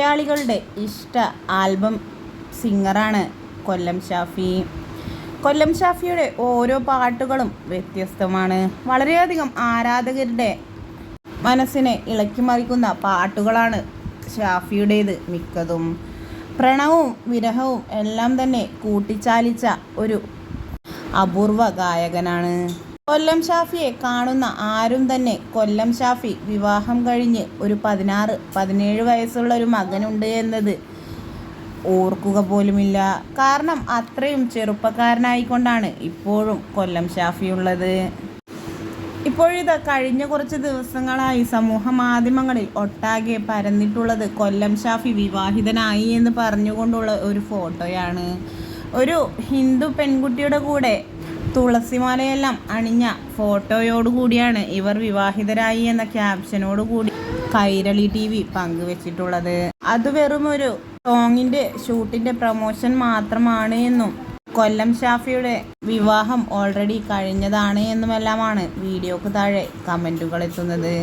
മലയാളികളുടെ ഇഷ്ട ആൽബം സിംഗറാണ് കൊല്ലം ഷാഫി. കൊല്ലം ഷാഫിയുടെ ഓരോ പാട്ടുകളും വ്യത്യസ്തമാണ്. വളരെയധികം ആരാധകരുടെ മനസ്സിനെ ഇളക്കി മറിക്കുന്ന പാട്ടുകളാണ് ഷാഫിയുടേത് മിക്കതും. പ്രണവും വിരഹവും എല്ലാം തന്നെ കൂട്ടിച്ചാലിച്ച ഒരു അപൂർവ ഗായകനാണ്. കൊല്ലം ഷാഫിയെ കാണുന്ന ആരും തന്നെ കൊല്ലം ഷാഫി വിവാഹം കഴിഞ്ഞ് ഒരു 16-17 വയസ്സുള്ള ഒരു മകനുണ്ട് എന്നത് ഓർക്കുക പോലുമില്ല. കാരണം അത്രയും ചെറുപ്പക്കാരനായിക്കൊണ്ടാണ് ഇപ്പോഴും കൊല്ലം ഷാഫിയുള്ളത്. ഇപ്പോഴിത് കഴിഞ്ഞ കുറച്ച് ദിവസങ്ങളായി സമൂഹ മാധ്യമങ്ങളിൽ ഒട്ടാകെ പരന്നിട്ടുള്ളത് കൊല്ലം ഷാഫി വിവാഹിതനായി എന്ന് പറഞ്ഞുകൊണ്ടുള്ള ഒരു ഫോട്ടോയാണ്. ഒരു ഹിന്ദു പെൺകുട്ടിയുടെ കൂടെ തുളസിമാലയെല്ലാം അണിഞ്ഞ ഫോട്ടോയോടുകൂടിയാണ് ഇവർ വിവാഹിതരായി എന്ന ക്യാപ്ഷനോടുകൂടി കൈരളി TV പങ്കുവച്ചിട്ടുള്ളത്. അത് വെറുമൊരു സോങ്ങിൻ്റെ ഷൂട്ടിൻ്റെ പ്രൊമോഷൻ മാത്രമാണ് എന്നും കൊല്ലം ഷാഫിയുടെ വിവാഹം ഓൾറെഡി കഴിഞ്ഞതാണ് എന്നുമെല്ലാമാണ് വീഡിയോക്ക് താഴെ കമൻറ്റുകൾ എത്തുന്നത്.